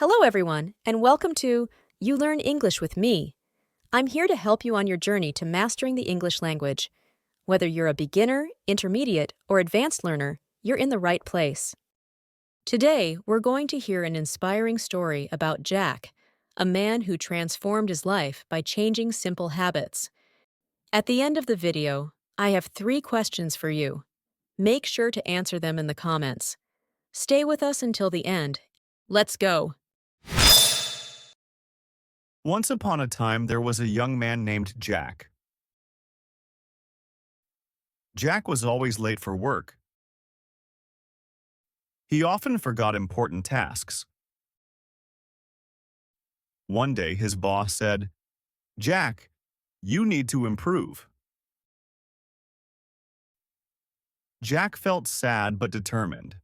Hello, everyone, and welcome to You Learn English with Me. I'm here to help you on your journey to mastering the English language. Whether you're a beginner, intermediate, or advanced learner, you're in the right place. Today, we're going to hear an inspiring story about Jack, a man who transformed his life by changing simple habits. At the end of the video, I have 3 questions for you. Make sure to answer them in the comments. Stay with us until the end. Let's go. Once upon a time, there was a young man named Jack. Jack was always late for work. He often forgot important tasks. One day, his boss said, "Jack, you need to improve." Jack felt sad but determined.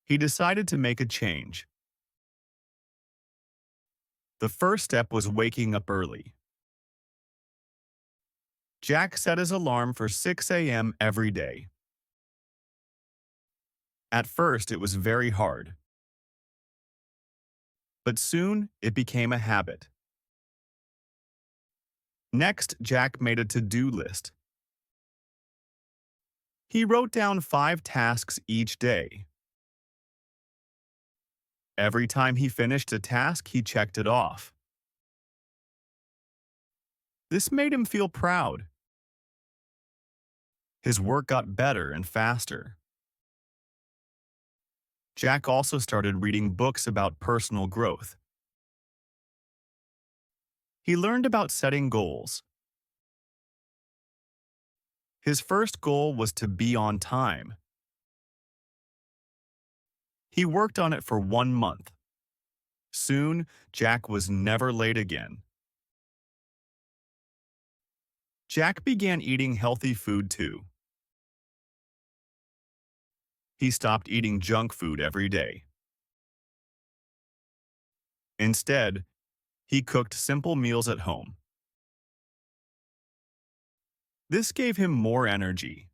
He decided to make a change. The first step was waking up early. Jack set his alarm for 6 a.m. every day. At first, it was very hard. But soon, it became a habit. Next, Jack made a to-do list. He wrote down 5 tasks each day. Every time he finished a task, he checked it off. This made him feel proud. His work got better and faster. Jack also started reading books about personal growth. He learned about setting goals. His first goal was to be on time. He worked on it for 1 month. Soon, Jack was never late again. Jack began eating healthy food too. He stopped eating junk food every day. Instead, he cooked simple meals at home. This gave him more energy.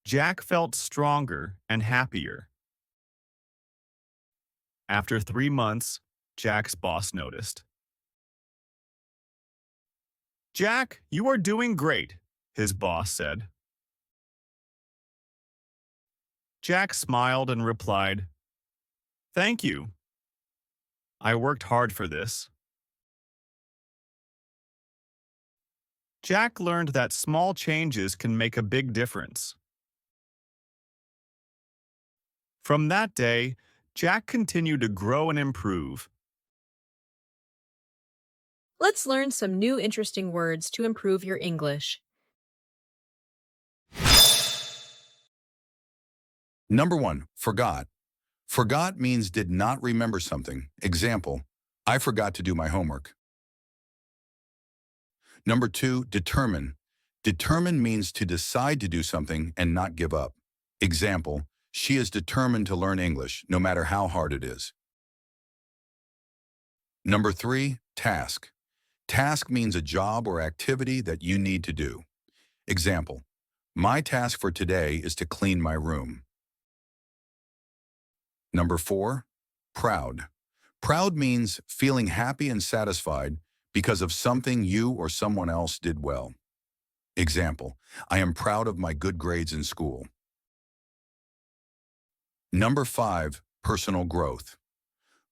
Jack felt stronger and happier. After 3 months, Jack's boss noticed. "Jack, you are doing great," his boss said. Jack smiled and replied, "Thank you. I worked hard for this." Jack learned that small changes can make a big difference. From that day, Jack continued to grow and improve. Let's learn some new interesting words to improve your English. Number 1, forgot. Forgot means did not remember something. Example, I forgot to do my homework. Number 2, determine. Determine means to decide to do something and not give up. Example, she is determined to learn English, no matter how hard it is. Number 3, task. Task means a job or activity that you need to do. Example, my task for today is to clean my room. Number 4, proud. Proud means feeling happy and satisfied because of something you or someone else did well. Example, I am proud of my good grades in school. Number 5, personal growth.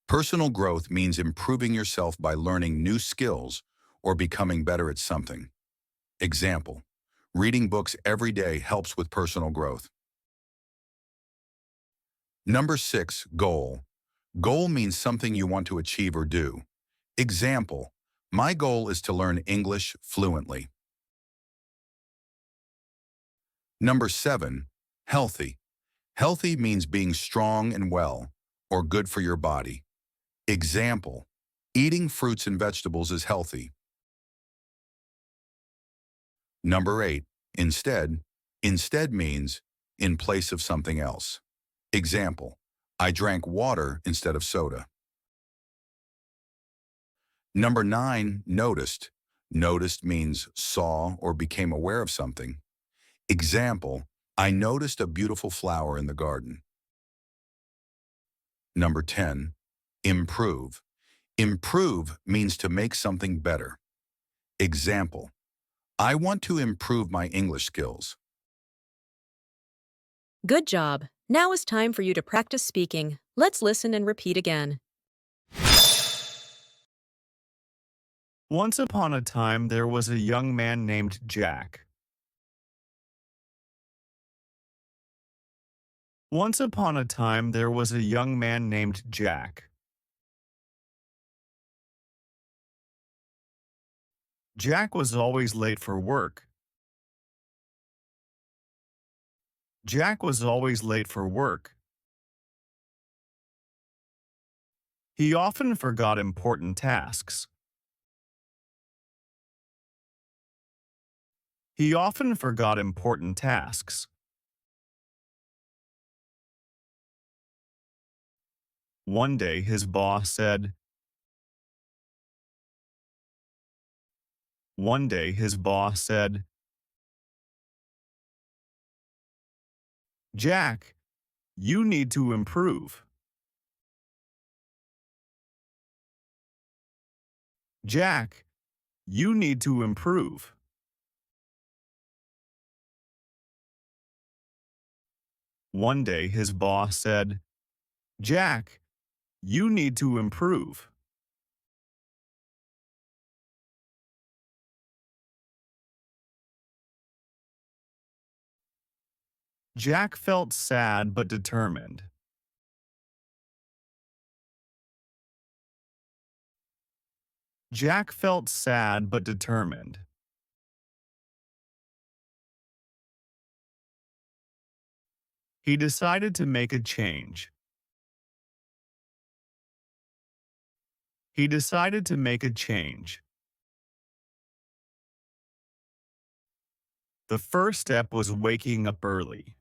Personal growth means improving yourself by learning new skills or becoming better at something. Example, reading books every day helps with personal growth. Number 6, goal. Goal means something you want to achieve or do. Example, my goal is to learn English fluently. Number 7, healthy. Healthy means being strong and well, or good for your body. Example, eating fruits and vegetables is healthy. Number 8, instead. Instead means in place of something else. Example, I drank water instead of soda. Number 9, noticed. Noticed means saw or became aware of something. Example, I noticed a beautiful flower in the garden. Number 10, improve. Improve means to make something better. Example, I want to improve my English skills. Good job. Now is time for you to practice speaking. Let's listen and repeat again. Once upon a time, there was a young man named Jack. Once upon a time, there was a young man named Jack. Jack was always late for work. Jack was always late for work. He often forgot important tasks. He often forgot important tasks. One day his boss said, One day his boss said, Jack, you need to improve. Jack, you need to improve. One day his boss said, Jack, you need to improve. Jack felt sad but determined. Jack felt sad but determined. He decided to make a change. He decided to make a change. The first step was waking up early.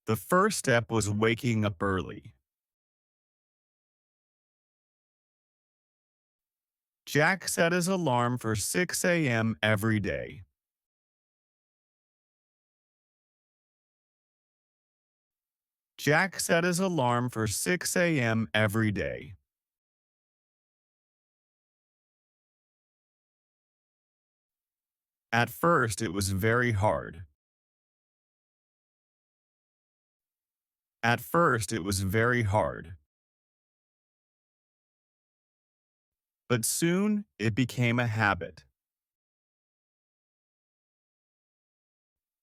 The first step was waking up early. Jack set his alarm for 6 a.m. every day. Jack set his alarm for 6 a.m. every day. At first, it was very hard. At first, it was very hard. But soon, it became a habit.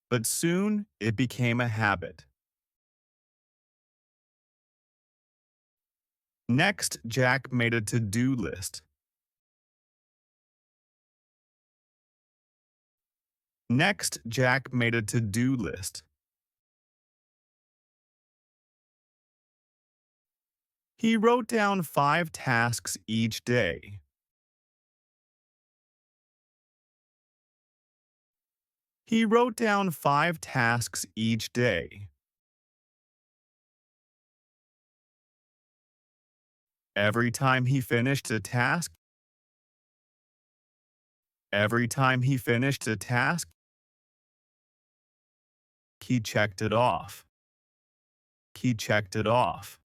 But soon, it became a habit. Next, Jack made a to-do list. Next, Jack made a to-do list. He wrote down 5 tasks each day. He wrote down 5 tasks each day. Every time he finished a task, every time he finished a task, he checked it off. He checked it off.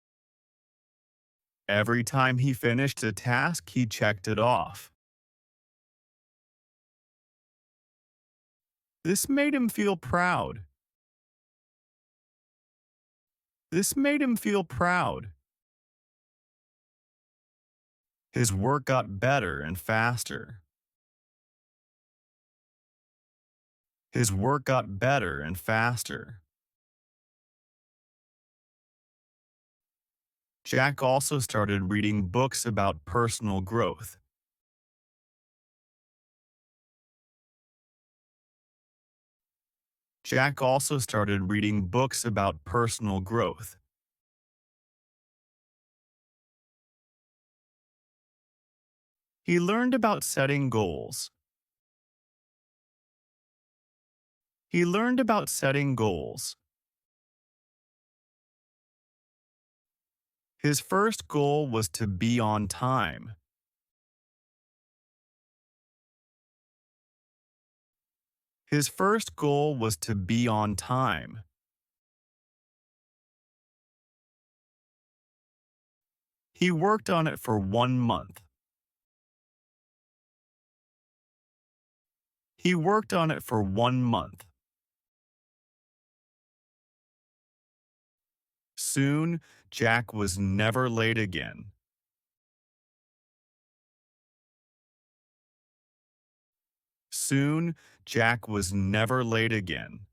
Every time he finished a task, he checked it off. This made him feel proud. This made him feel proud. His work got better and faster. His work got better and faster. Jack also started reading books about personal growth. Jack also started reading books about personal growth. He learned about setting goals. He learned about setting goals. His first goal was to be on time. His first goal was to be on time. He worked on it for 1 month. He worked on it for 1 month. Soon, Jack was never late again. Soon, Jack was never late again.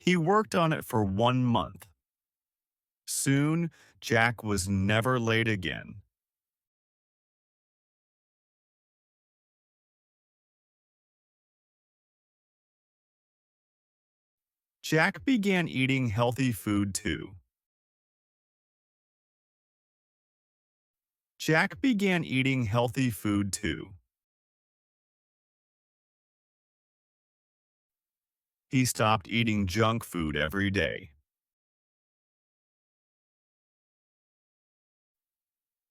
He worked on it for 1 month. Soon, Jack was never late again. Jack began eating healthy food too. Jack began eating healthy food too. He stopped eating junk food every day.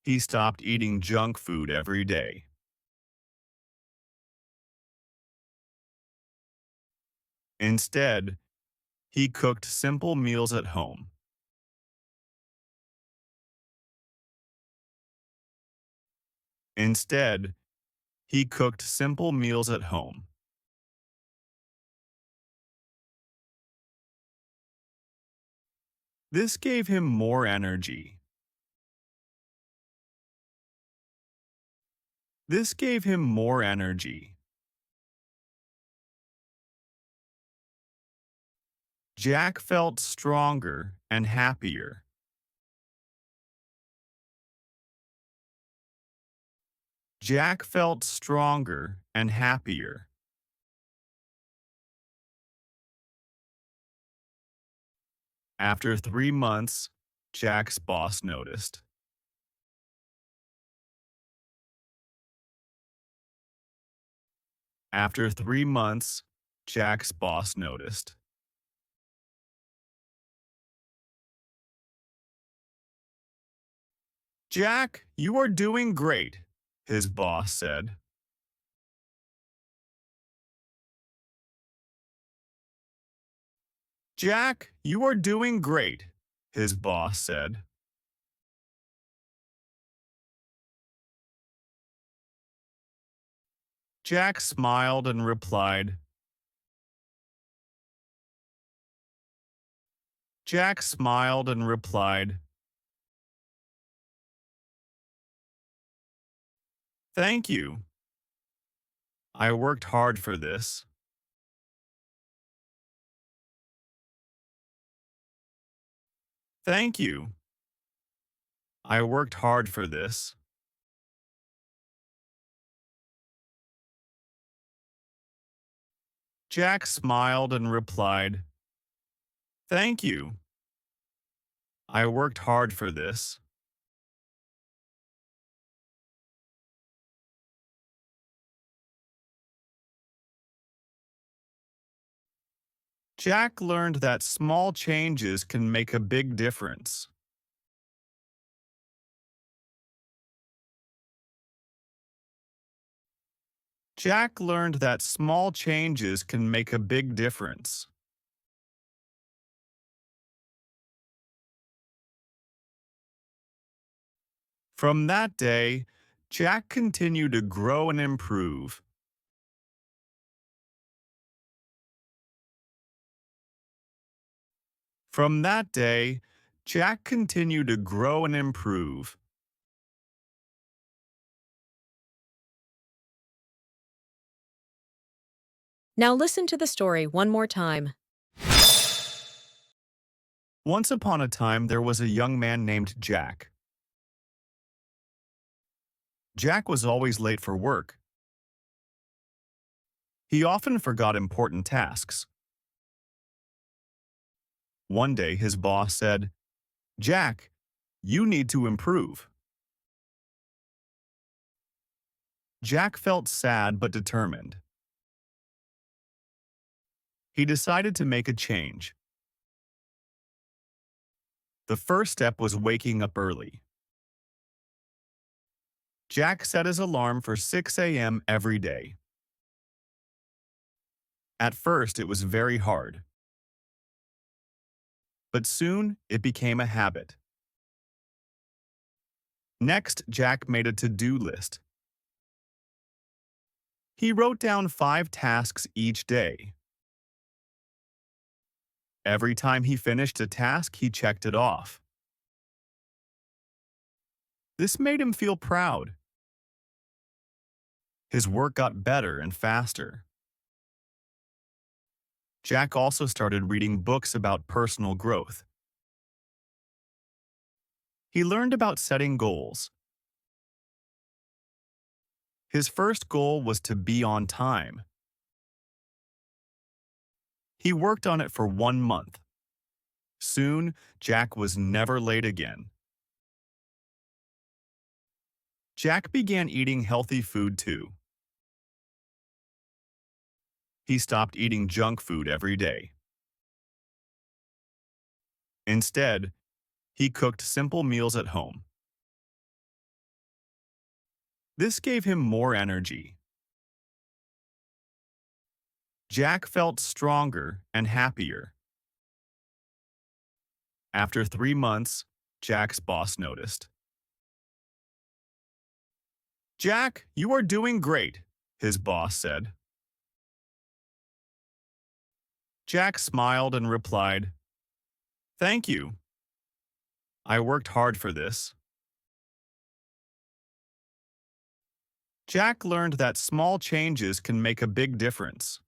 He stopped eating junk food every day. Instead, he cooked simple meals at home. Instead, he cooked simple meals at home. This gave him more energy. This gave him more energy. Jack felt stronger and happier. Jack felt stronger and happier. After 3 months, Jack's boss noticed. After 3 months, Jack's boss noticed. Jack, you are doing great, his boss said. Jack, you are doing great, his boss said. Jack smiled and replied. Jack smiled and replied, "Thank you. I worked hard for this." Thank you. I worked hard for this. Jack smiled and replied, "Thank you. I worked hard for this." Jack learned that small changes can make a big difference. Jack learned that small changes can make a big difference. From that day, Jack continued to grow and improve. From that day, Jack continued to grow and improve. Now listen to the story one more time. Once upon a time, there was a young man named Jack. Jack was always late for work. He often forgot important tasks. One day, his boss said, "Jack, you need to improve." Jack felt sad but determined. He decided to make a change. The first step was waking up early. Jack set his alarm for 6 a.m. every day. At first, it was very hard. but soon it became a habit. Next, Jack made a to-do list. He wrote down 5 tasks each day. Every time he finished a task, he checked it off. This made him feel proud. His work got better and faster. Jack also started reading books about personal growth. He learned about setting goals. His first goal was to be on time. He worked on it for 1 month. Soon, Jack was never late again. Jack began eating healthy food too. He stopped eating junk food every day. Instead, he cooked simple meals at home. This gave him more energy. Jack felt stronger and happier. After 3 months, Jack's boss noticed. "Jack, you are doing great," his boss said. Jack smiled and replied, "Thank you. I worked hard for this." Jack learned that small changes can make a big difference.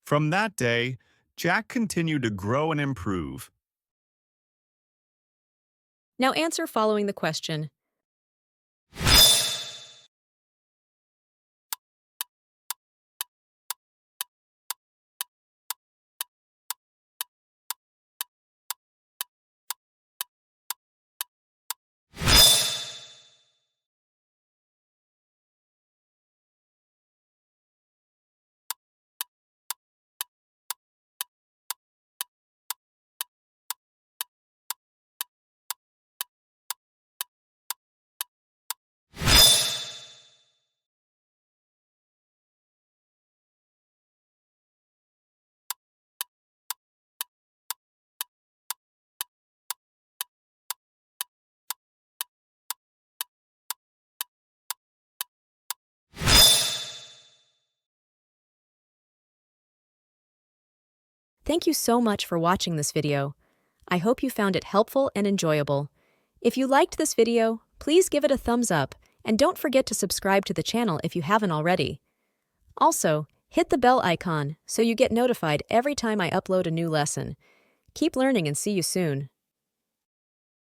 From that day, Jack continued to grow and improve. Now answer following the question. Thank you so much for watching this video. I hope you found it helpful and enjoyable. If you liked this video, please give it a thumbs up and don't forget to subscribe to the channel if you haven't already. Also, hit the bell icon so you get notified every time I upload a new lesson. Keep learning and see you soon.